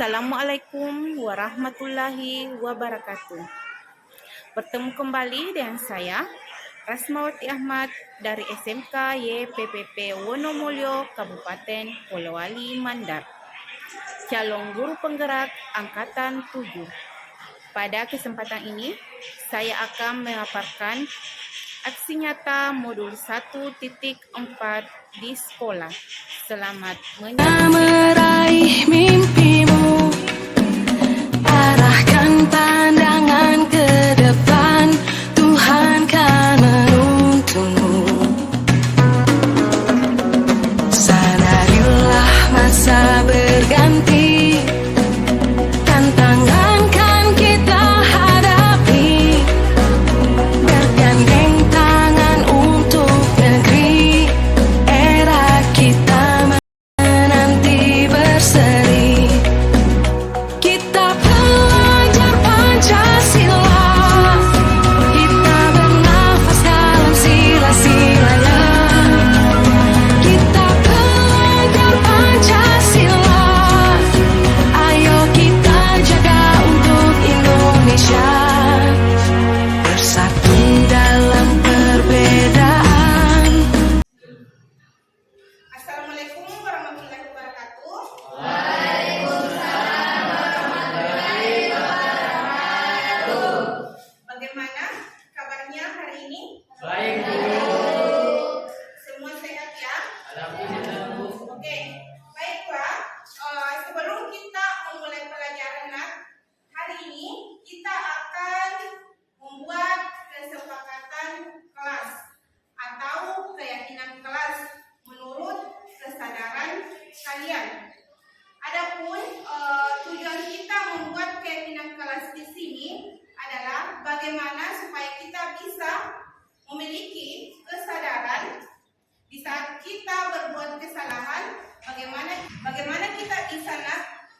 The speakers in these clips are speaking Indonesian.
Assalamualaikum warahmatullahi wabarakatuh. Bertemu kembali dengan saya, Rasmawati Ahmad dari SMK YPPP Wonomulyo, Kabupaten Polewali Mandar, calon guru penggerak Angkatan 7. Pada kesempatan ini, saya akan memaparkan aksi nyata modul 1.4 di sekolah. Selamat meraih mimpimu, arahkan pandangan ke depan, Tuhan kan menuntunmu. Sadarilah masa berganti, tantangan kan kita hadapi, bergandeng tangan untuk negeri, era kita menanti berseri. Kita pelajar Pancasila, kita bernafas dalam sila-silanya. Kita pelajar Pancasila, ayo kita jaga untuk Indonesia, bersatu dalam perbedaan. Assalamualaikum warahmatullahi wabarakatuh. Bagaimana kabarnya hari ini? Baik, Bu. Semua sehat ya? Alhamdulillah, Bu. Oke, baiklah. Sebelum kita memulai pelajaran hari ini, kita akan membuat kesepakatan kelas atau keyakinan kelas menurut kesadaran kalian. Adapun tujuan kita membuat keyakinan kelas di sini adalah bagaimana supaya kita bisa memiliki kesadaran di saat kita berbuat kesalahan, bagaimana kita bisa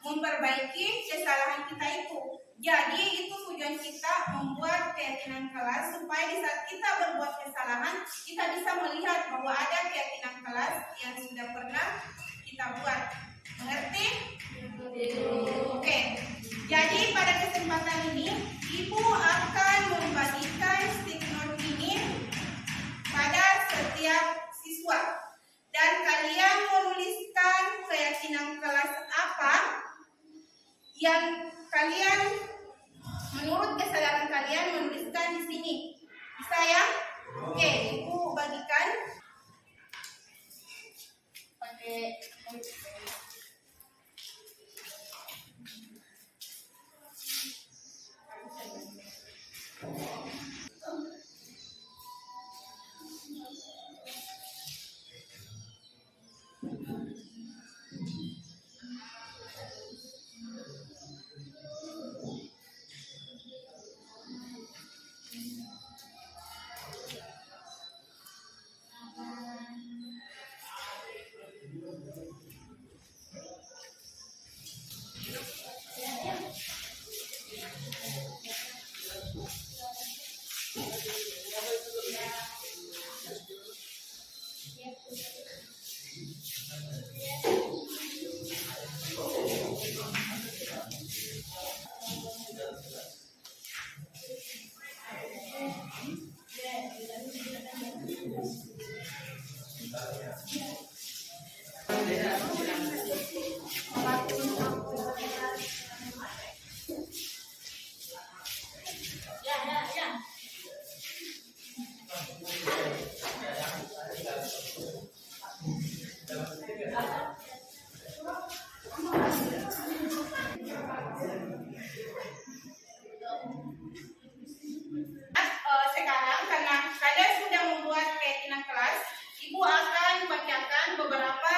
memperbaiki kesalahan kita itu. Jadi itu tujuan kita membuat keyakinan kelas supaya di saat kita berbuat kesalahan, kita bisa melihat bahwa ada keyakinan kelas yang sudah pernah kita buat. Mengerti? Oke. Jadi pada kesempatan ini, Ibu akan membagikan stick note ini pada setiap siswa. Dan kalian menuliskan keyakinan kelas apa yang kalian menurut kesadaran kalian menuliskan di sini. Bisa ya? Oke, Ibu bagikan pakai sekarang karena kalian sudah membuat keyakinan kelas, Ibu akan bacakan beberapa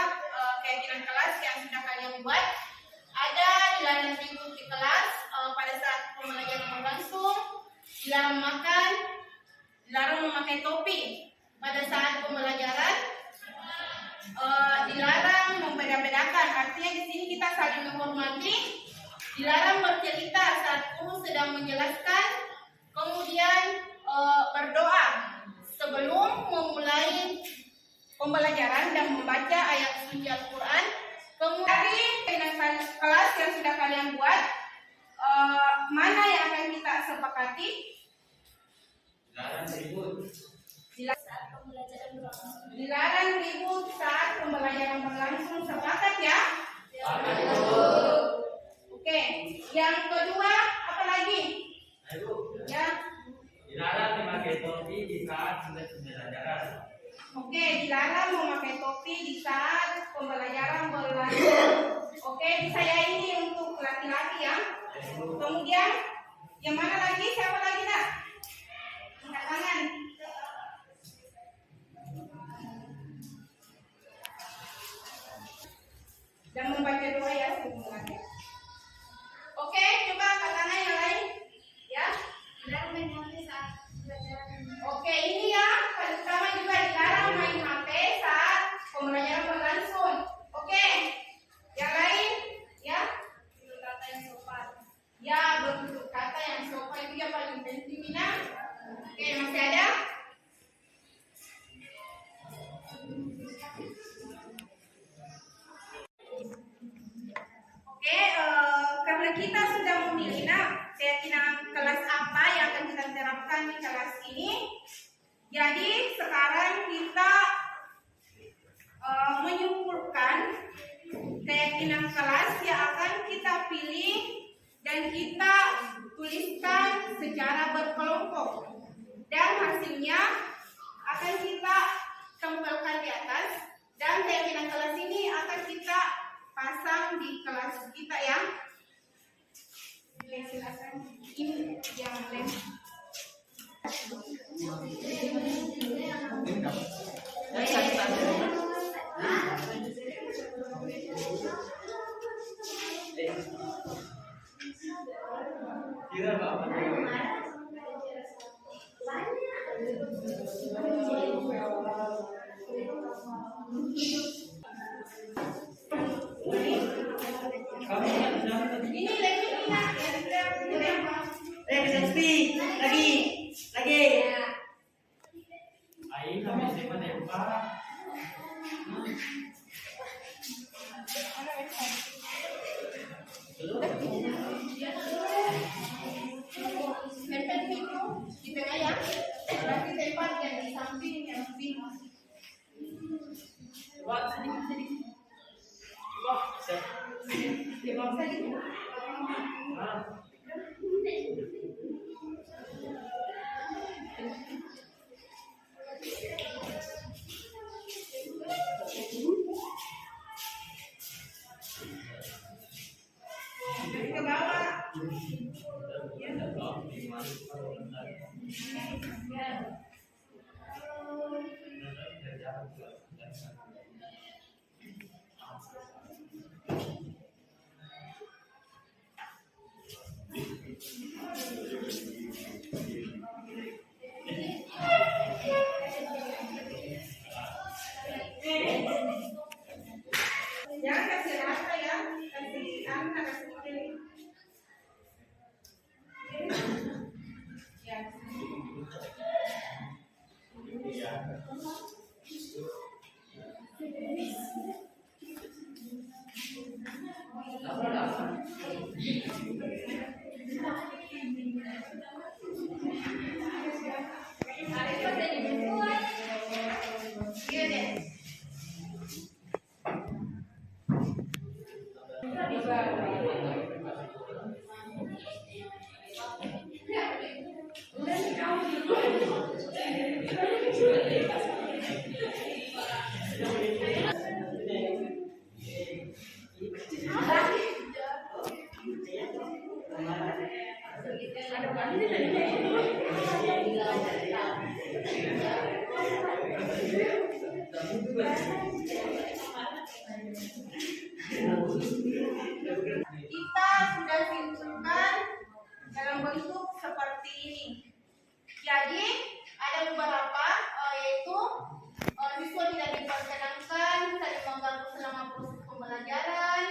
keyakinan kelas yang sudah kalian buat. Ada dilarang ribut di kelas pada saat pembelajaran berlangsung, dilarang makan, dilarang memakai topi pada saat pembelajaran, dilarang membeda-bedakan, artinya di sini kita saling menghormati, dilarang bercerita saat guru sedang menjelaskan, kemudian berdoa sebelum memulai pembelajaran dan membaca ayat suci Al-Quran, Kemudian dari kelas yang sudah kalian buat, mana yang akan kita sepakati? Dilarang ribut saat pembelajaran berlangsung. Sepakat ya? Oke. Yang kedua apa lagi? Ya. Dilarang memakai topi di saat pembelajaran. Oke, dilarang memakai topi di saat pembelajaran berlangsung. Oke, bisa ya ini untuk laki-laki ya. Kemudian yang mana lagi? Siapa lagi nak? Angkat tangan. Dan membaca doa ya sebelum belajar. Oke, coba angkat tangan yang lain. Ya. Dilarang main HP saat pembelajaran. Oke, ini ya. Pertama juga dilarang main HP saat pembelajaran berlangsung. Oke. Yang lain, ya. Bertutur kata yang sopan. Ya, bertutur kata yang sopan itu yang paling penting, Mina. Oke, masih ada? Oke, karena kita sudah memilih keyakinan kelas apa yang akan kita terapkan di kelas ini. Jadi sekarang kita menyimpulkan keyakinan kelas yang akan kita pilih dan kita tuliskan secara berkelompok. Dan hasilnya akan kita tempelkan di atas dan keyakinan kelas ini akan kita pasang di kelas kita ya. Oke, silakan. Ini yang lem. Kira Bapak. Ini lem lagi. Ayo kami siapa tembak. Tempel itu di tengah ya. Berarti tempat yang di samping yang lebih. Wah, sedikit. Wah, Sedikit. Ke bawah. Jangan kasih rata ya, kasih angka, kasih pilih. Ya. Iya deh. Kita sudah simpulkan dalam bentuk seperti ini. Jadi ada beberapa yaitu siswa tidak diperkenankan saling mengganggu selama proses pembelajaran.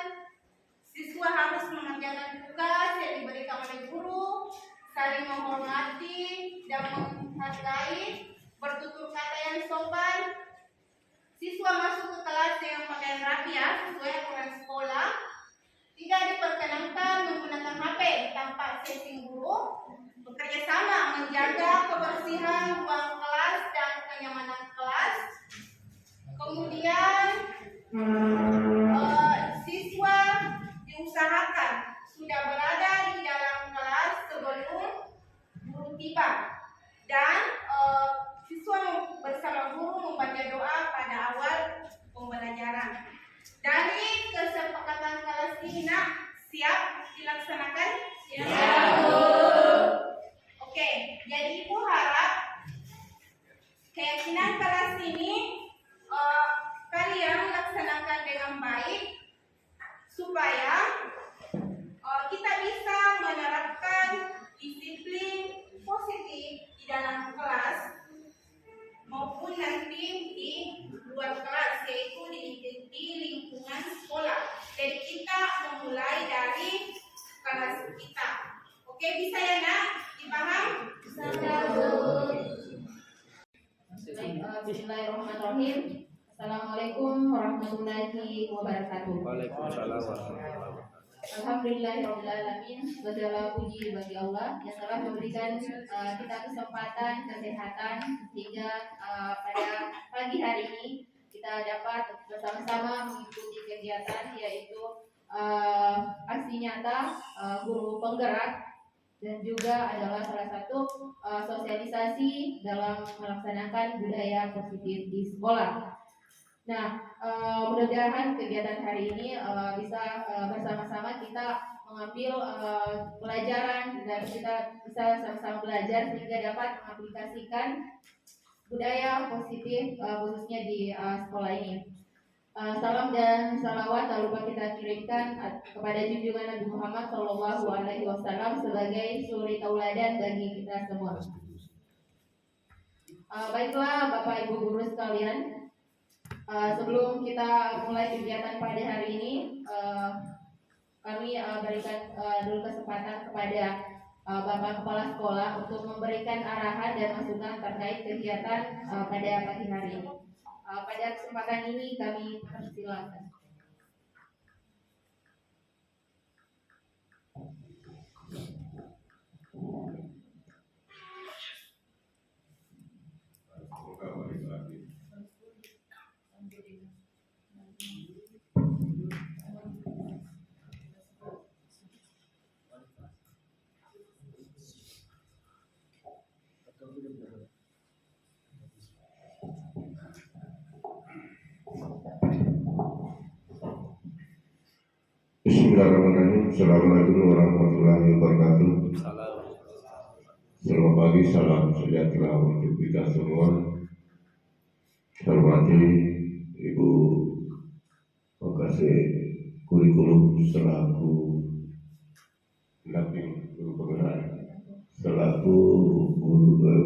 Siswa harus mengerjakan tugas yang diberikan oleh guru, saling menghormati dan menghargai, bertutur kata yang sopan. Siswa masuk ke kelas dengan pakaian rapi dilengkapi ya sesuai aturan sekolah. Tidak diperkenankan menggunakan HP tanpa izin guru. Bekerja sama menjaga kebersihan ruang kelas dan kenyamanan kelas. Kemudian siswa diusahakan sudah berada di dalam kelas sebelum guru tiba, dan siswa bersama guru membaca doa pada awal pembelajaran. Dari kesepakatan kelas ini, nak, siap dilaksanakan? Siap. Oke, jadi Ibu harap keyakinan kelas ini kalian laksanakan dengan baik supaya kita bisa menerapkan disiplin positif di dalam kelas maupun nanti di luar kelas, yaitu di lingkungan sekolah. Jadi kita memulai dari kelas kita. Oke, bisa ya nak? Dipaham? Bismillahirrahmanirrahim. Assalamualaikum warahmatullahi wabarakatuh. Waalaikumsalam warahmatullahi wabarakatuh. Alhamdulillahirrahmanirrahim. Segala puji bagi Allah yang telah memberikan kita kesempatan, kesehatan sehingga pada pagi hari ini kita dapat bersama-sama mengikuti kegiatan yaitu aksi nyata guru penggerak, dan juga adalah salah satu sosialisasi dalam melaksanakan budaya positif di sekolah. Nah, mudah-mudahan kegiatan hari ini bisa bersama-sama kita mengambil pelajaran dan kita bisa sama-sama belajar sehingga dapat mengaplikasikan budaya positif khususnya di sekolah ini. Salam dan salawat tak lupa kita kirimkan kepada junjungan Nabi Muhammad SAW sebagai suri tauladan bagi kita semua. Baiklah Bapak Ibu guru sekalian, sebelum kita mulai kegiatan pada hari ini, kami berikan dulu kesempatan kepada Bapak Kepala Sekolah untuk memberikan arahan dan masukan terkait kegiatan pada pagi hari ini. Pada kesempatan ini kami persilakan. Bismillahirrahmanirrahim. Assalamualaikum warahmatullahi wabarakatuh. Selamat pagi, salam sejahtera untuk kita semua. Saya hormati Ibu Pengasih Kurikulum selaku pendamping guru penggerak, selaku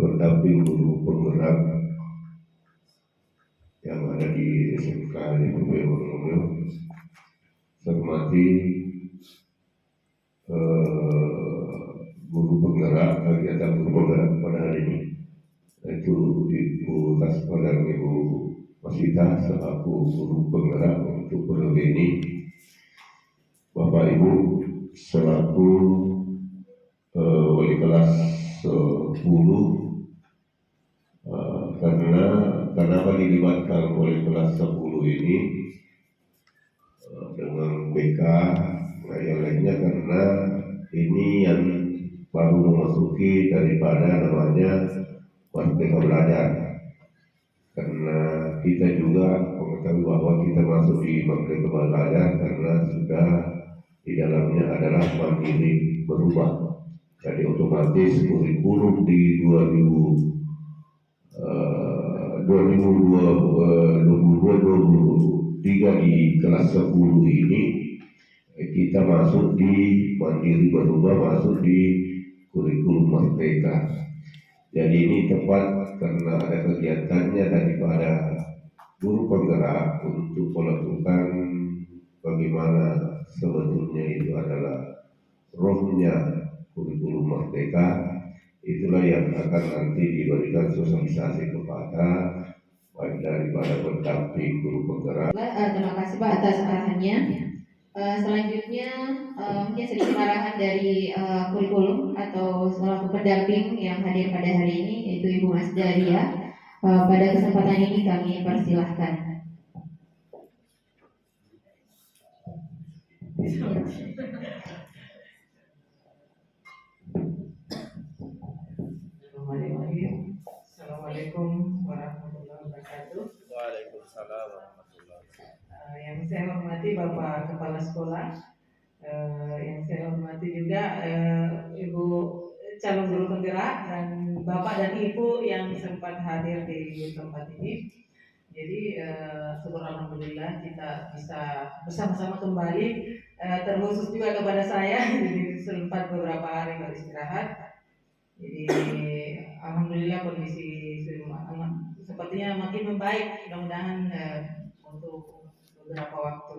pendamping guru penggerak yang ada di SMK Ibu Monomio. Saya hormati guru penggerak, kegiatan guru penggerak pada hari ini, yaitu Ibu Tasma dan Ibu Masita selaku guru penggerak untuk periode ini. Bapak Ibu selaku wali kelas 10, kenapa dilibatkan wali kelas 10 ini dengan BK yang lainnya, karena ini yang baru memasuki daripada namanya Merdeka Belajar, karena kita juga mengetahui bahwa kita masuk di Merdeka Belajar karena sudah di dalamnya adalah mandiri berubah. Jadi otomatis kurikulum di 2022-2023 di kelas 10 ini kita masuk di mandiri berubah, masuk di kurikulum merdeka. Jadi ini tepat karena ada kegiatannya daripada guru penggerak untuk melakukan bagaimana sebetulnya itu adalah rohnya kurikulum merdeka. Itulah yang akan nanti diberikan sosialisasi kepada baik daripada pendamping guru penggerak. Terima kasih Pak atas arahannya. Selanjutnya mungkin sedikit arahan dari kurikulum atau selaku pendamping yang hadir pada hari ini, yaitu Ibu Mas Daria. Pada kesempatan ini kami persilahkan. Assalamualaikum warahmatullahi wabarakatuh. Waalaikumsalam warahmatullahi wabarakatuh. Yang saya hormati Bapak Kepala Sekolah, yang saya hormati juga Ibu calon guru penggerak dan Bapak dan Ibu yang sempat hadir di tempat ini. Jadi syukur alhamdulillah kita bisa bersama-sama kembali, terkhusus juga kepada saya. Jadi sempat beberapa hari beristirahat. Jadi alhamdulillah kondisi sepertinya makin membaik, mudah-mudahan untuk beberapa waktu.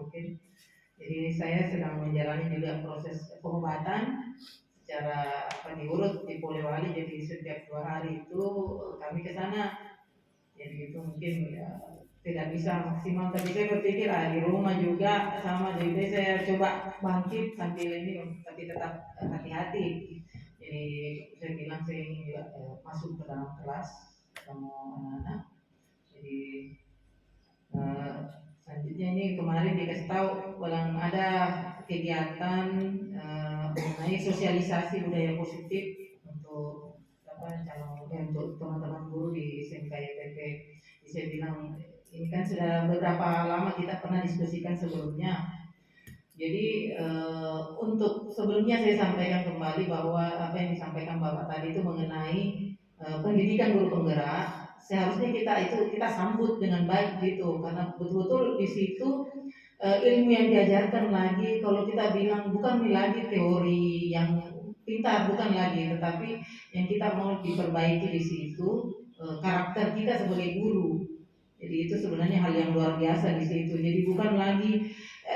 Jadi saya sedang menjalani juga proses pengobatan secara diurut di Polewali. Jadi setiap 2 hari itu kami ke sana. Jadi itu mungkin tidak bisa maksimal, tapi saya berpikir di rumah juga sama. Jadi saya coba bangkit sambil ini, tapi tetap hati-hati. Jadi saya bilang saya ingin juga masuk ke dalam kelas ketemu anak-anak. Jadi selanjutnya ini kemarin dikasih tahu walang ada kegiatan mengenai sosialisasi budaya positif untuk untuk teman-teman guru di SMK YPP. Saya bilang ini kan sudah beberapa lama kita pernah diskusikan sebelumnya. Jadi untuk sebelumnya saya sampaikan kembali bahwa apa yang disampaikan Bapak tadi itu mengenai pendidikan guru penggerak, seharusnya kita sambut dengan baik gitu, karena betul-betul di situ ilmu yang diajarkan lagi, kalau kita bilang bukan lagi teori yang pintar, bukan lagi, tetapi yang kita mau diperbaiki di situ karakter kita sebagai guru. Jadi itu sebenarnya hal yang luar biasa di situ. Jadi bukan lagi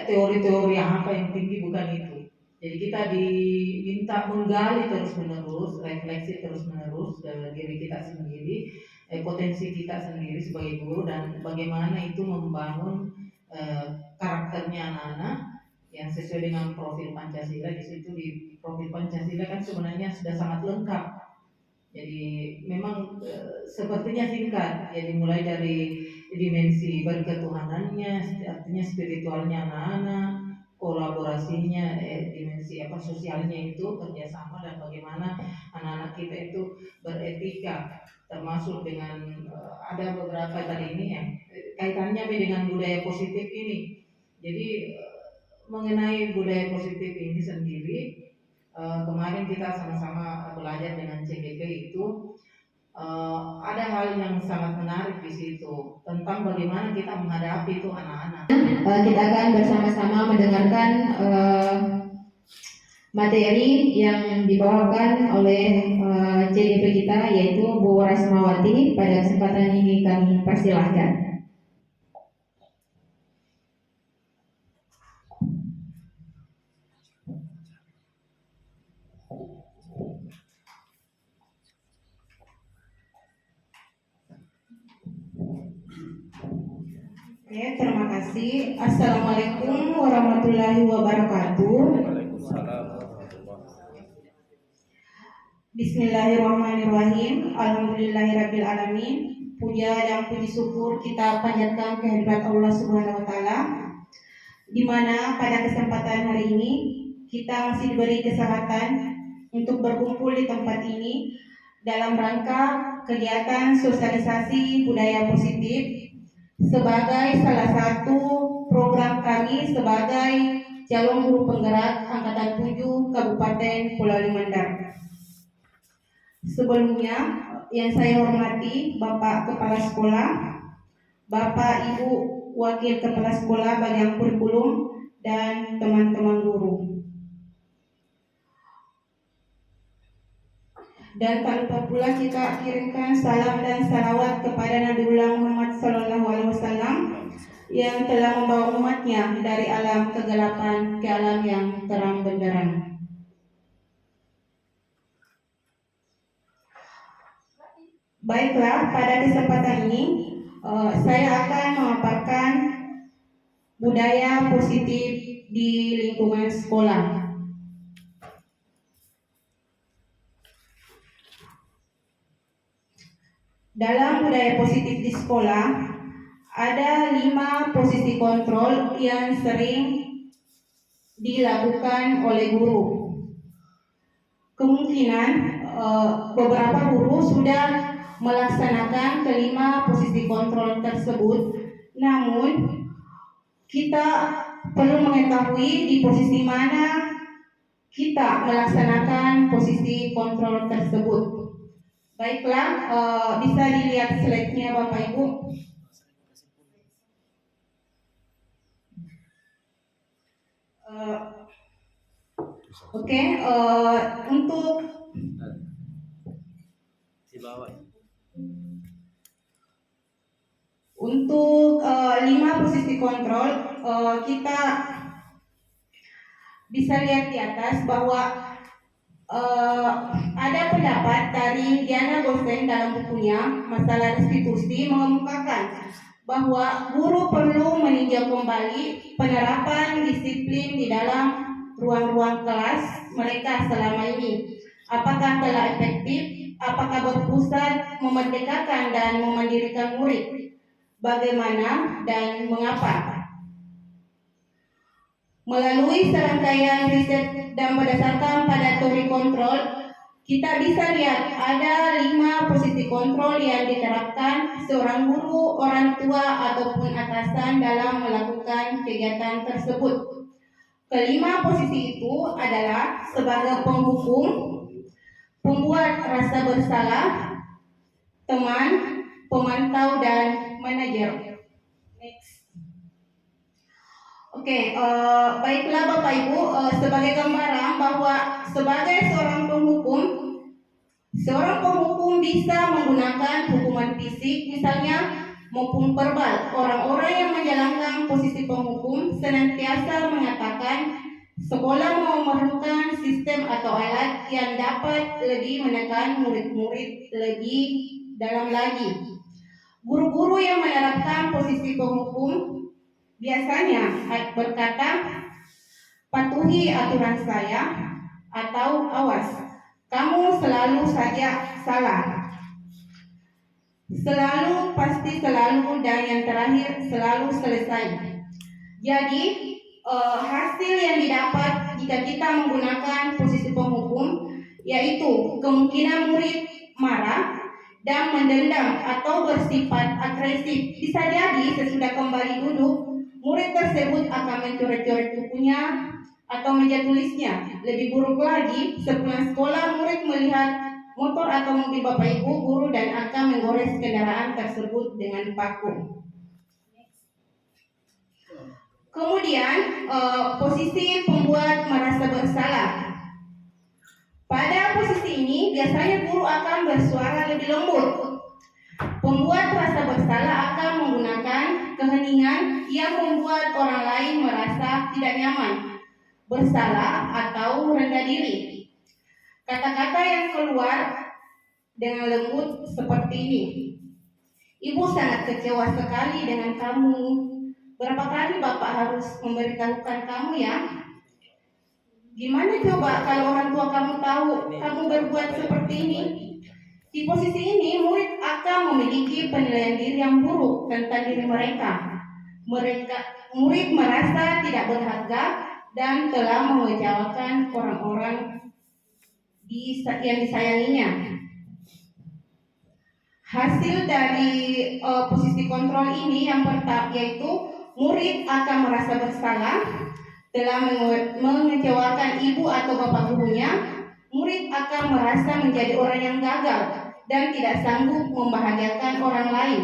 teori-teori apa yang tinggi, bukan itu. Jadi kita diminta menggali terus-menerus, refleksi terus-menerus diri kita sendiri, potensi kita sendiri sebagai guru, dan bagaimana itu membangun karakternya anak-anak yang sesuai dengan profil Pancasila. Di situ di profil Pancasila kan sebenarnya sudah sangat lengkap. Jadi memang sepertinya singkat. Jadi mulai dari dimensi berketuhanannya, artinya spiritualnya anak-anak, kolaborasinya, dimensi sosialnya itu kerjasama, dan bagaimana anak-anak kita itu beretika, termasuk dengan ada beberapa tadi ini yang kaitannya dengan budaya positif ini. Jadi mengenai budaya positif ini sendiri, kemarin kita sama-sama belajar dengan CGP itu ada hal yang sangat menarik di situ tentang bagaimana kita menghadapi itu anak-anak. Kita akan bersama-sama mendengarkan materi yang dibawakan oleh CGP kita, yaitu Bu Rasmawati. Pada kesempatan ini kami persilahkan. Oke, terima kasih. Assalamualaikum warahmatullahi wabarakatuh. Bismillahirrahmanirrahim. Alhamdulillahirabbil alamin. Puja dan puji syukur kita panjatkan kehadirat Allah Subhanahu wa taala, di mana pada kesempatan hari ini kita masih diberi kesempatan untuk berkumpul di tempat ini dalam rangka kegiatan sosialisasi budaya positif sebagai salah satu program kami sebagai calon guru penggerak angkatan 7 Kabupaten Pulau Mandar. Sebelumnya yang saya hormati Bapak Kepala Sekolah, Bapak Ibu Wakil Kepala Sekolah bagian kurikulum, dan teman-teman guru. Dan tak lupa pula kita kirimkan salam dan salawat kepada Nabiullah Muhammad SAW yang telah membawa umatnya dari alam kegelapan ke alam yang terang benderang. Baiklah, pada kesempatan ini Saya akan memaparkan budaya positif di lingkungan sekolah. Dalam budaya positif di sekolah, ada 5 posisi kontrol yang sering dilakukan oleh guru. Kemungkinan beberapa guru sudah melaksanakan kelima posisi kontrol tersebut, namun kita perlu mengetahui di posisi mana kita melaksanakan posisi kontrol tersebut. Baiklah, bisa dilihat slide-nya Bapak Ibu. Oke, untuk di bawah. Untuk 5 posisi kontrol, kita bisa lihat di atas bahwa ada pendapat dari Diana Gosen dalam bukunya Masalah Restitusi mengemukakan bahwa guru perlu meninjau kembali penerapan disiplin di dalam ruang-ruang kelas mereka selama ini. Apakah telah efektif? Apakah berpusat memerdekakan dan memandirikan murid? Bagaimana dan mengapa? Melalui serangkaian riset dan berdasarkan pada teori kontrol, kita bisa lihat ada 5 posisi kontrol yang diterapkan seorang guru, orang tua, ataupun atasan dalam melakukan kegiatan tersebut. Kelima posisi itu adalah sebagai penghukum, pembuat rasa bersalah, teman, pemantau, dan manajer. Next. Oke, baiklah Bapak Ibu, sebagai gambaran bahwa sebagai seorang penghukum bisa menggunakan hukuman fisik misalnya maupun verbal. Orang-orang yang menjalankan posisi penghukum senantiasa mengatakan sekolah memerlukan sistem atau alat yang dapat lebih menekan murid-murid lebih dalam lagi. Guru-guru yang menerapkan posisi penghukum biasanya berkata, patuhi aturan saya, atau awas, kamu selalu saja salah. Selalu, pasti selalu, dan yang terakhir selalu selesai. Jadi, hasil yang didapat jika kita menggunakan posisi penghukum yaitu kemungkinan murid marah dan mendendam atau bersifat agresif. Bisa jadi sesudah kembali duduk, murid tersebut akan mencoret-coret bukunya atau meja tulisnya. Lebih buruk lagi, sepulang sekolah murid melihat motor atau mobil Bapak Ibu guru dan akan menggores kendaraan tersebut dengan paku. Kemudian posisi pembuat merasa bersalah. Pada posisi ini biasanya guru akan bersuara lebih lembut. Pembuat rasa bersalah akan menggunakan keheningan yang membuat orang lain merasa tidak nyaman, bersalah, atau rendah diri. Kata-kata yang keluar dengan lembut seperti ini. Ibu sangat kecewa sekali dengan kamu. Berapa kali Bapak harus memberitahukan kamu ya? Gimana coba kalau orang tua kamu tahu kamu berbuat seperti ini? Di posisi ini, murid akan memiliki penilaian diri yang buruk tentang diri mereka. Murid merasa tidak berharga dan telah mengecewakan orang-orang yang disayanginya. Hasil dari posisi kontrol ini yang pertama yaitu murid akan merasa bersalah telah mengecewakan ibu atau bapak gurunya. Murid akan merasa menjadi orang yang gagal dan tidak sanggup membahagiakan orang lain.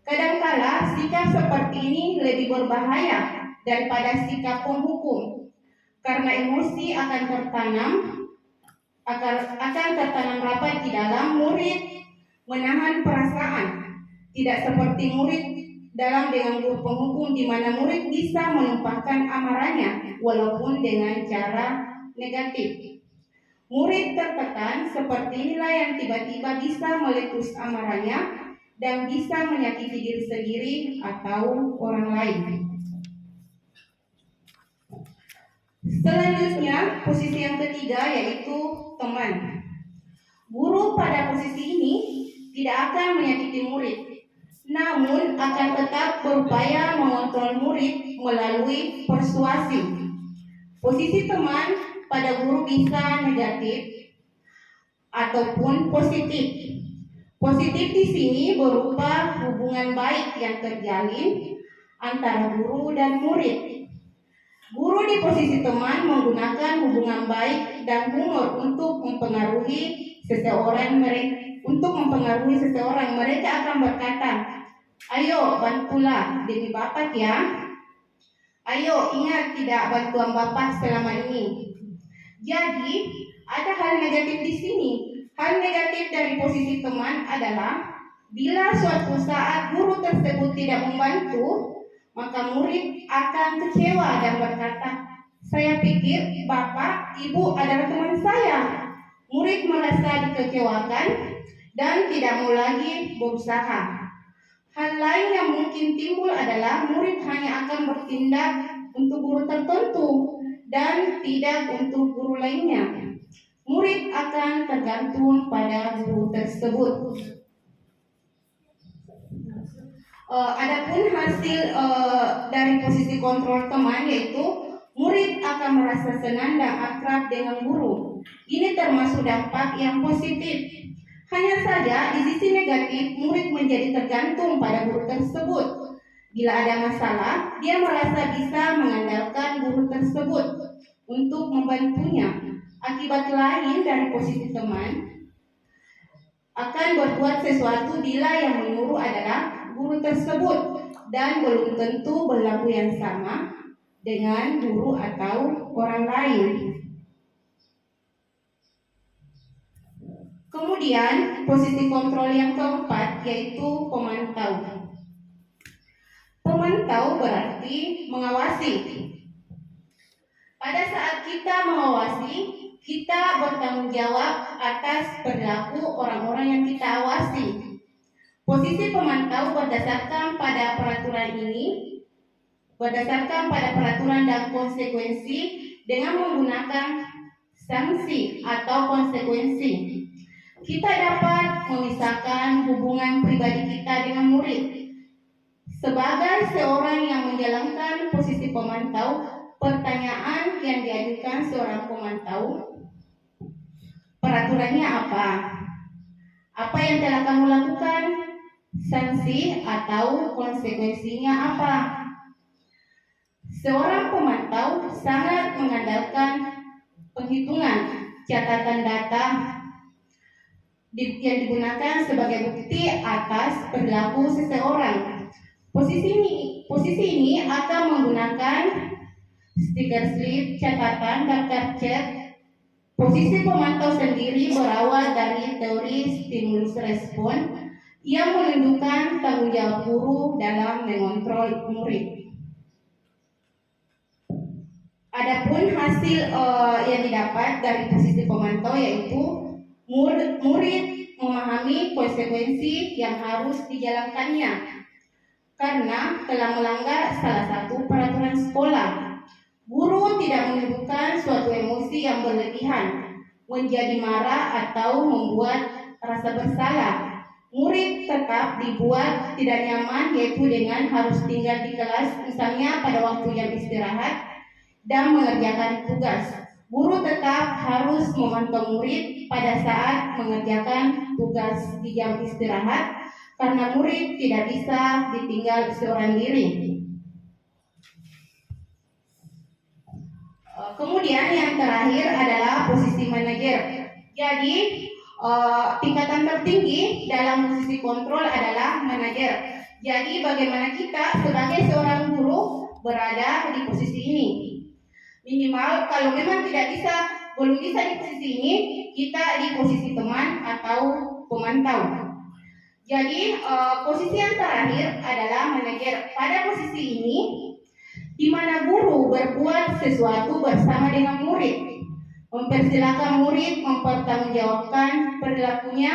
Kadangkala sikap seperti ini lebih berbahaya daripada sikap penghukum, karena emosi akan tertanam rapat di dalam murid menahan perasaan. Tidak seperti murid dalam dengan guru penghukum di mana murid bisa menumpahkan amarahnya walaupun dengan cara negatif. Murid tertekan seperti inilah yang tiba-tiba bisa meletus amarahnya dan bisa menyakiti diri sendiri atau orang lain. Selanjutnya, posisi yang ketiga yaitu teman. Guru pada posisi ini tidak akan menyakiti murid, namun akan tetap berupaya mengontrol murid melalui persuasi. Posisi teman pada guru bisa negatif ataupun positif. Positif di sini berupa hubungan baik yang terjalin antara guru dan murid. Guru di posisi teman menggunakan hubungan baik dan humor untuk mempengaruhi seseorang. Mereka akan berkata, "Ayo bantulah demi Bapak ya. Ayo ingat tidak bantuan Bapak selama ini." Jadi ada hal negatif di sini. Hal negatif dari posisi teman adalah bila suatu saat guru tersebut tidak membantu, maka murid akan kecewa dan berkata, "Saya pikir Bapak, Ibu adalah teman saya." Murid merasa dikecewakan dan tidak mau lagi berusaha. Hal lain yang mungkin timbul adalah murid hanya akan bertindak untuk guru tertentu dan tidak untuk guru lainnya. Murid akan tergantung pada guru tersebut. Adapun hasil dari posisi kontrol teman yaitu murid akan merasa senang dan akrab dengan guru. Ini termasuk dampak yang positif. Hanya saja di sisi negatif murid menjadi tergantung pada guru tersebut. Bila ada masalah, dia merasa bisa mengandalkan guru tersebut untuk membantunya. Akibat lain dari posisi teman akan berbuat sesuatu bila yang menyuruh adalah guru tersebut dan belum tentu berlaku yang sama dengan guru atau orang lain. Kemudian posisi kontrol yang keempat yaitu pemantau. Pemantau berarti mengawasi. Pada saat kita mengawasi, kita bertanggung jawab atas perilaku orang-orang yang kita awasi. Posisi pemantau berdasarkan pada peraturan dan konsekuensi dengan menggunakan sanksi atau konsekuensi. Kita dapat memisahkan hubungan pribadi kita dengan murid. Sebagai seorang yang menjalankan posisi pemantau, pertanyaan yang diajukan seorang pemantau, peraturannya apa? Apa yang telah kamu lakukan? Sanksi atau konsekuensinya apa? Seorang pemantau sangat mengandalkan penghitungan catatan data yang digunakan sebagai bukti atas perilaku seseorang. Posisi ini akan menggunakan stiker slip, catatan, daftar chat. Posisi pemantau sendiri berawal dari teori stimulus respon yang menunjukkan tanggung jawab guru dalam mengontrol murid. Adapun hasil yang didapat dari posisi pemantau yaitu murid memahami konsekuensi yang harus dijalankannya karena telah melanggar salah satu peraturan sekolah. Guru tidak menunjukkan suatu emosi yang berlebihan, menjadi marah atau membuat rasa bersalah. Murid tetap dibuat tidak nyaman yaitu dengan harus tinggal di kelas misalnya pada waktu jam istirahat dan mengerjakan tugas. Guru tetap harus memantau murid pada saat mengerjakan tugas di jam istirahat karena murid tidak bisa ditinggal seorang diri. Kemudian yang terakhir adalah posisi manajer. Jadi tingkatan tertinggi dalam posisi kontrol adalah manajer. Jadi bagaimana kita sebagai seorang guru berada di posisi ini? Minimal kalau memang belum bisa di posisi ini, kita di posisi teman atau pemantau. Jadi posisi yang terakhir adalah manajer. Pada posisi ini, di mana guru berbuat sesuatu bersama dengan murid, mempersilakan murid mempertanggungjawabkan perilakunya,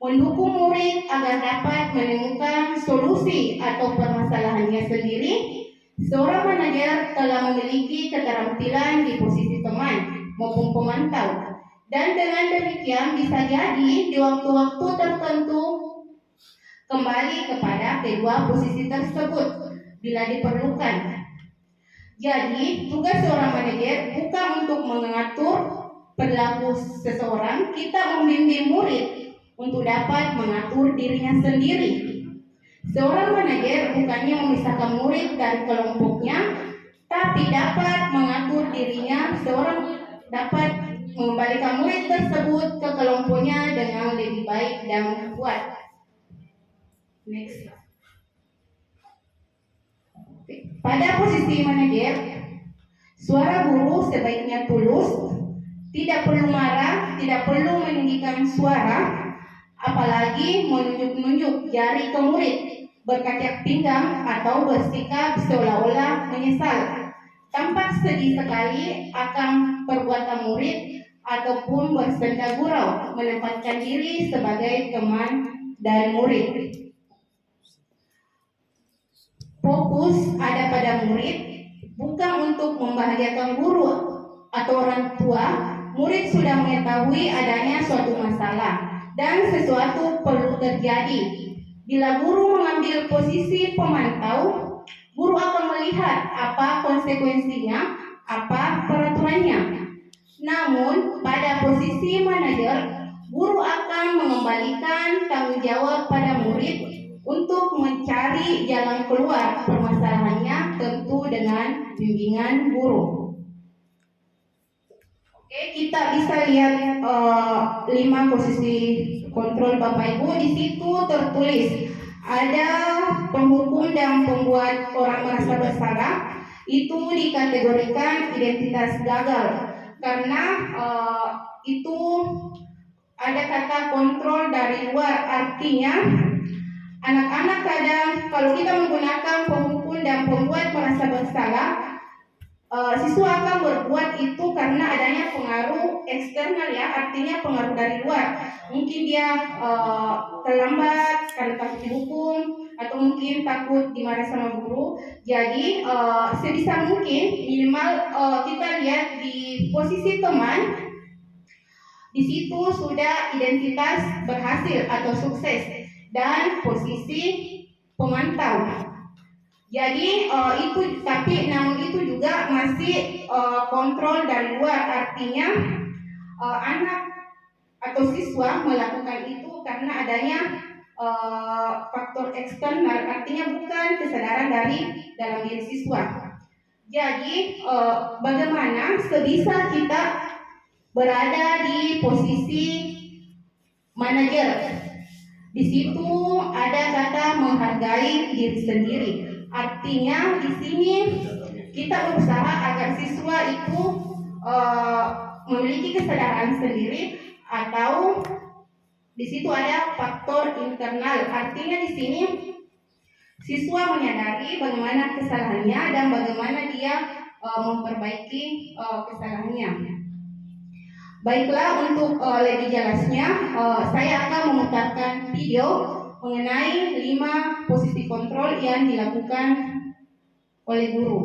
mendukung murid agar dapat menemukan solusi atau permasalahannya sendiri. Seorang manajer telah memiliki keterampilan di posisi teman maupun pemantau, dan dengan demikian bisa jadi di waktu-waktu tertentu kembali kepada kedua posisi tersebut bila diperlukan. Jadi, tugas seorang manajer bukan untuk mengatur perilaku seseorang, kita membimbing murid untuk dapat mengatur dirinya sendiri. Seorang manajer bukannya memisahkan murid dari kelompoknya, tapi dapat mengatur dirinya. Seorang dapat mengembalikan murid tersebut ke kelompoknya dengan lebih baik dan kuat. Next. Pada posisi manajer, suara guru sebaiknya tulus, tidak perlu marah, tidak perlu meninggikan suara, apalagi menunjuk-nunjuk jari ke murid, berkacak pinggang atau bersikap seolah-olah menyesal. Tampak sedih sekali akan perbuatan murid ataupun bersenda gurau menempatkan diri sebagai teman dari murid. Fokus ada pada murid, bukan untuk membahagiakan guru atau orang tua. Murid sudah mengetahui adanya suatu masalah dan sesuatu perlu terjadi. Bila guru mengambil posisi pemantau, guru akan melihat apa konsekuensinya, apa peraturannya. Namun, pada posisi manajer, guru akan mengembalikan tanggung jawab pada murid untuk mencari jalan keluar permasalahannya, tentu dengan bimbingan guru. Oke, kita bisa lihat 5 posisi kontrol Bapak Ibu. Di situ tertulis ada penghukum dan pembuat orang merasa bersalah. Itu dikategorikan identitas gagal karena itu ada kata kontrol dari luar, artinya anak-anak kadang kalau kita menggunakan penghukum dan pembuat merasa bersalah, siswa akan berbuat itu karena adanya pengaruh eksternal, ya, artinya pengaruh dari luar. Mungkin dia terlambat karena takut dihukum atau mungkin takut dimarah sama guru. Jadi sebisa mungkin minimal kita lihat di posisi teman, di situ sudah identitas berhasil atau sukses, dan posisi pemantau. Jadi namun itu juga masih kontrol dari luar, artinya anak atau siswa melakukan itu karena adanya faktor eksternal, artinya bukan kesadaran dari dalam diri siswa. Jadi bagaimana sebisa kita berada di posisi manajer. Di situ ada kata menghargai diri sendiri. Artinya di sini kita berusaha agar siswa itu memiliki kesadaran sendiri, atau di situ ada faktor internal. Artinya di sini siswa menyadari bagaimana kesalahannya dan bagaimana dia memperbaiki kesalahannya. Baiklah, untuk lebih jelasnya saya akan memutarkan video mengenai 5 posisi kontrol yang dilakukan oleh guru.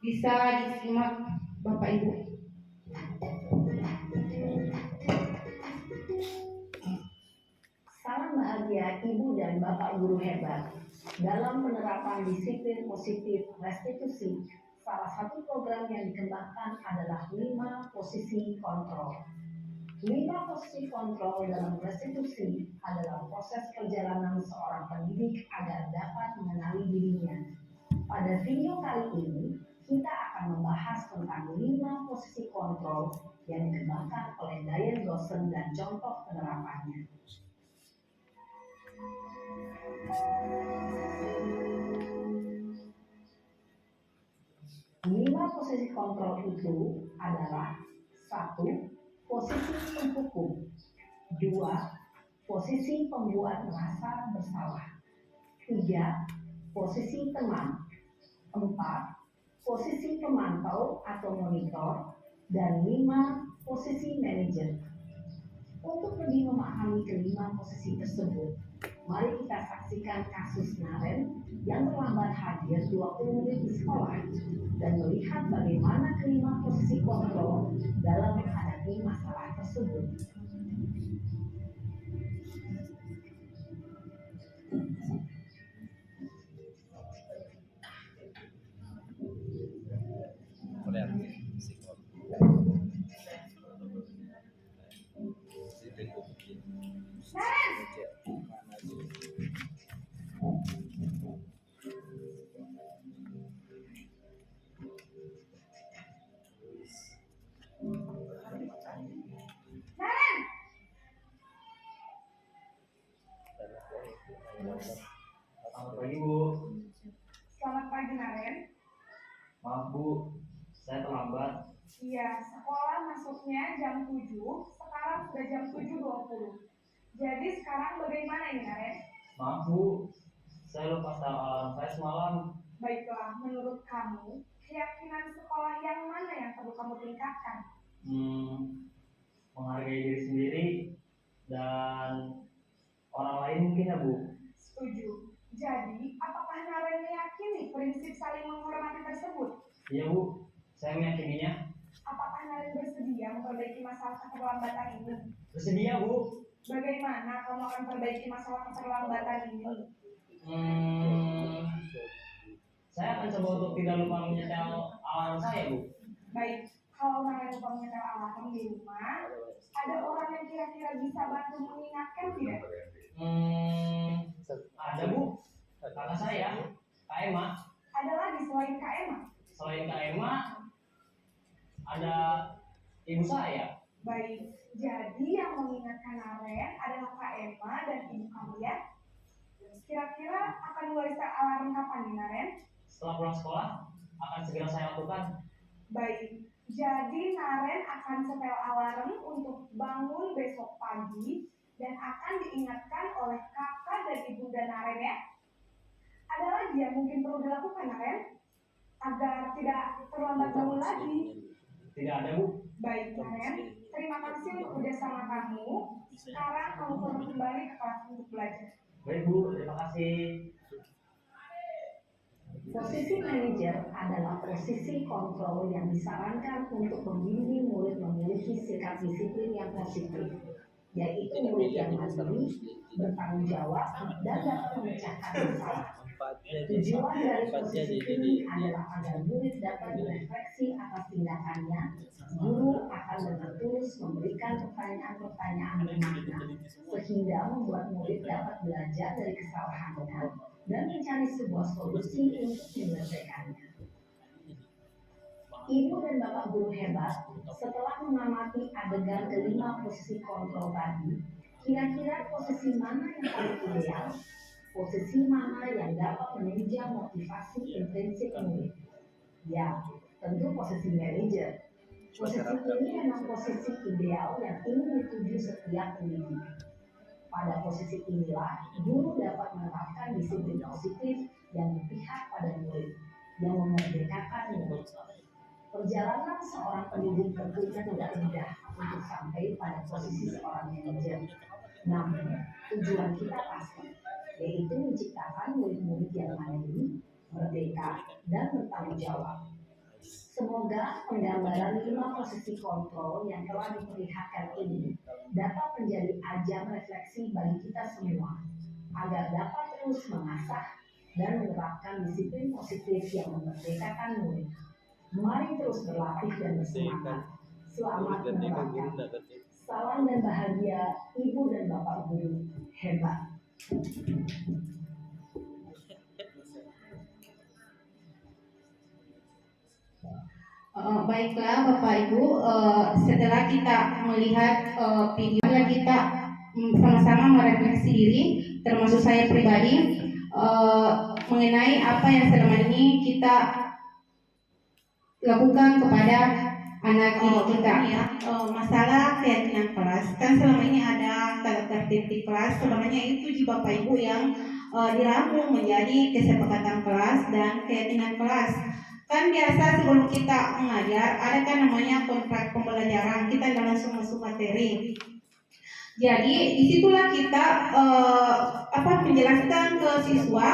Bisa disimak Bapak Ibu. Salam bahagia Ibu dan Bapak guru hebat. Dalam penerapan disiplin positif restitusi, salah satu program yang dikembangkan adalah 5 posisi kontrol. 5 posisi kontrol dalam restitusi adalah proses perjalanan seorang pendidik agar dapat mengenali dirinya. Pada video kali ini, kita akan membahas tentang 5 posisi kontrol yang dikembangkan oleh Diane Dawson dan contoh penerapannya. 5 posisi kontrol itu adalah 1. Posisi penghukum. 2. Posisi pembuat merasa bersalah. 3. Posisi teman. 4. Posisi pemantau atau monitor. Dan 5. Posisi manajer. Untuk lebih memahami kelima posisi tersebut, mari kita saksikan kasus Naren yang terlambat hadir 20 menit di sekolah dan melihat bagaimana kelima posisi kontrol dalam menghadapi masalah tersebut. Selamat pagi Bu. Selamat pagi Naren. Maaf Bu, saya terlambat. Iya, sekolah masuknya jam 7, sekarang sudah jam 7.20. Jadi sekarang bagaimana ini Naren? Maaf Bu, saya lupa start alarm saya semalam. Baiklah, menurut kamu, keyakinan sekolah yang mana yang perlu kamu tingkatkan? Menghargai diri sendiri dan orang lain mungkin ya Bu. Setuju. Jadi, apakah Naren meyakini prinsip saling menghormati tersebut? Iya Bu, saya meyakininya. Apakah Naren bersedia memperbaiki masalah keterlambatan ini? Bersedia Bu. Bagaimana kamu akan perbaiki masalah keterlambatan ini? Saya akan coba untuk tidak lupa menyetel alarm saya Bu. Baik, kalau Naren lupa menyetel alarm di rumah, ada orang yang kira-kira bisa bantu mengingatkan tidak? Ada Bu, kakak saya, Kak Emma. Ada lagi selain Kak Emma? Selain Kak Emma, ada ibu saya. Baik, jadi yang mengingatkan Naren adalah Kak Emma dan ibu kamu ya? Kira-kira akan mulai set alarm kapan nih Naren? Setelah pulang sekolah, akan segera saya lakukan. Baik, jadi Naren akan setel alarm untuk bangun besok pagi dan akan diingatkan oleh kakak dan ibunda Naren ya? Ada lagi yang mungkin perlu dilakukan Naren? Agar tidak terlambat bangun lagi. Tidak ada Bu. Baik Naren, terima kasih untuk kerjasama kamu. Sekarang kamu perlu kembali ke kelas untuk belajar. Baik Bu, terima kasih. Posisi manajer adalah posisi kontrol yang disarankan untuk membimbing murid memiliki sikap disiplin yang positif, yaitu murid yang mandiri, bertanggung jawab, dan dapat memecahkan masalah. Tujuan dari posisi ini adalah agar murid dapat berefleksi atas tindakannya. Guru akan dengan tulus memberikan pertanyaan-pertanyaan bermakna, sehingga membuat murid dapat belajar dari kesalahannya dan mencari sebuah solusi untuk menyelesaikannya. Ibu dan Bapak guru hebat, setelah mengamati adegan kelima posisi kontrol tadi, kira-kira posisi mana yang paling ideal? Posisi mana yang dapat menunjang motivasi intrinsik murid? Ya, tentu posisi manajer. Posisi ini memang posisi ideal yang ingin dituju setiap pendidik. Pada posisi inilah, guru dapat menerapkan disiplin positif yang berpihak pada murid, yang memerdekakan murid. Perjalanan seorang pendidik tentunya tidak mudah untuk sampai pada posisi seorang manajer. Namun, tujuan kita pasti, yaitu menciptakan murid-murid yang mandiri, merdeka, dan bertanggung jawab. Semoga penggambaran 5 posisi kontrol yang telah diperlihatkan ini dapat menjadi ajang refleksi bagi kita semua, agar dapat terus mengasah dan menerapkan disiplin positif yang memerdekakan murid. Mari terus berlatih dan bersemangat. Selamat menerapkan. Salam dan bahagia Ibu dan Bapak guru hebat. Baiklah Bapak Ibu, setelah kita melihat video, kita sama-sama merefleksi diri, termasuk saya pribadi, mengenai apa yang selama ini kita lakukan kepada anak didik kita. Masalah keyakinan kelas, kan selama ini ada tata tertib di kelas, sebenarnya itu di Bapak Ibu yang dirangkum menjadi kesepakatan kelas dan keyakinan kelas. Kan biasa sebelum kita mengajar ada kan namanya kontrak pembelajaran, kita nggak langsung masuk materi. Jadi disitulah kita menjelaskan ke siswa.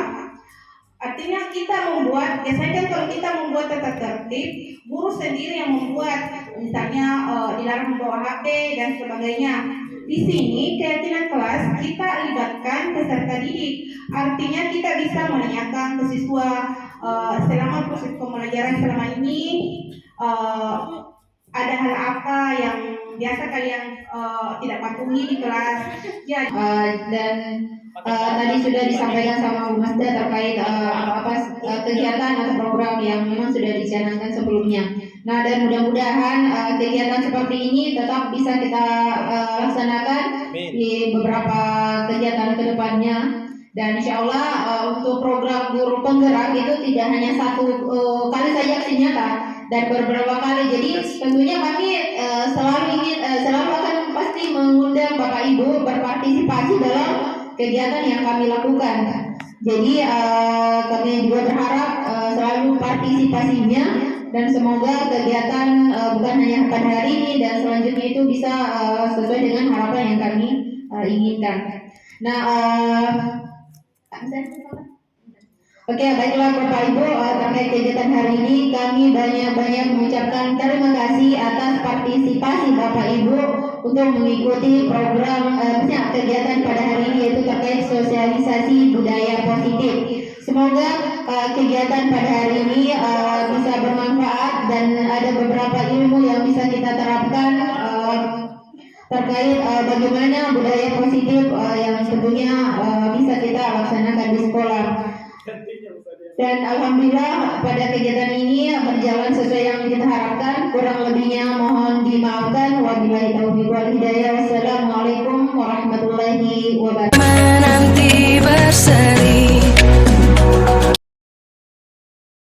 Artinya kita membuat, biasanya kalau kita membuat tata tertib, guru sendiri yang membuat, misalnya dilarang membawa HP dan sebagainya. Di sini keyakinan kelas kita libatkan peserta didik, artinya kita bisa menanyakan ke siswa selama proses pembelajaran selama ini ada hal apa yang biasa kalian tidak patuhi di kelas. Ya, Dan tadi sudah disampaikan sama Bu Masda terkait kegiatan atau program yang memang sudah dicanangkan sebelumnya. Nah, dan mudah-mudahan kegiatan seperti ini tetap bisa kita laksanakan di beberapa kegiatan ke depannya. Dan insya Allah untuk program guru penggerak itu tidak hanya satu kali saja aksi nyata dan beberapa kali. Jadi tentunya kami selalu akan pasti mengundang Bapak Ibu berpartisipasi dalam kegiatan yang kami lakukan. Jadi kami juga berharap selalu partisipasinya dan semoga kegiatan bukan hanya pada hari ini dan selanjutnya itu bisa sesuai dengan harapan yang kami inginkan. Nah, oke, baiklah Bapak Ibu, terkait kegiatan hari ini kami banyak-banyak mengucapkan terima kasih atas partisipasi Bapak Ibu untuk mengikuti program kegiatan pada hari ini, yaitu terkait sosialisasi budaya positif. Semoga kegiatan pada hari ini bisa bermanfaat dan ada beberapa ilmu yang bisa kita terapkan terkait bagaimana budaya positif yang tentunya bisa kita laksanakan di sekolah. Dan alhamdulillah pada kegiatan ini berjalan sesuai yang kita harapkan. Kurang lebihnya mohon dimaafkan. Wabillahi taufiq wal hidayah. Wassalamualaikum warahmatullahi wabarakatuh. Menanti berseri